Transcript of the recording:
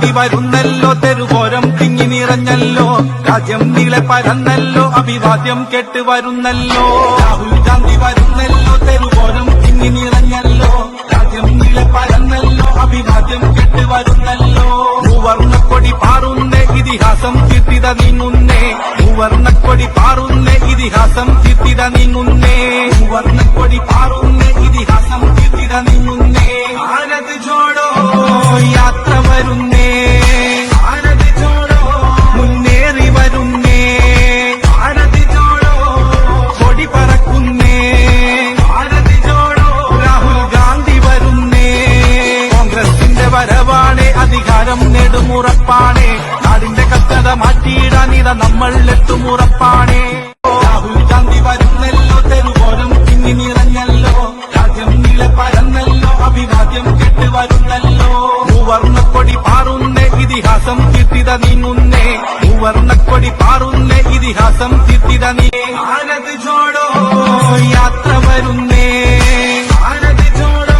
ഗാന്ധി വരുന്നല്ലോ, തെരുവോരം തിങ്ങി നിറഞ്ഞല്ലോ, രാജ്യം നീളെ പരന്നല്ലോ, അഭിവാദ്യം കേട്ട് വരുന്നല്ലോ. രാഹുൽ ഗാന്ധി വരുന്നല്ലോ, തെരുവോരം തിങ്ങി നിറഞ്ഞല്ലോ, രാജ്യം നീളെ പരന്നല്ലോ, അഭിവാദ്യം കേട്ട് വരുന്നല്ലോ. മൂവർണ്ണക്കൊടി പാറുന്നേ, ഇതിഹാസം തിരുത്തിത നീങ്ങുന്നേ, മൂവർണ്ണക്കൊടി പാറുന്നേ, ഇതിഹാസം തിരുത്തിത നീങ്ങുന്നേ, മൂവർണ്ണക്കൊടി പാറുന്നേ, ഇതിഹാസം തിരുത്തിത നീങ്ങുന്നേ. ഭാരത് ജോഡോ യാത്ര വരുന്നേ, ഭാരത് ജോഡോ മുന്നേറി വരുന്നേ, ഭാരത് ജോഡോ കൊടി പറക്കുന്നേ, ഭാരത് ജോഡോ രാഹുൽ ഗാന്ധി വരുന്നേ. കോൺഗ്രസിന്റെ വരവാണ്, അധികാരം നെടുമുറപ്പാണ്, നാടിന്റെ കത്തത മാറ്റിയിടാൻ ഇത നമ്മൾ എത്തുമുറപ്പാണ്. രാഹുൽ ഗാന്ധി വരുന്നല്ലോ, തെരുവോരം തിങ്ങി നിറഞ്ഞല്ലോ, രാജ്യം നീളെ പരന്നല്ലോ, അഭിവാദ്യം കേട്ട് വരുന്നല്ലോ. മൂവർണ്ണക്കൊടി പാറുന്നേ, ഇതിഹാസം തിരുത്തിത നീങ്ങുന്നേ, മൂവർണ്ണക്കൊടി പാറുന്നേ, ഇതിഹാസം തിരുത്തിത നീ. ഭാരത് ജോഡോ യാത്ര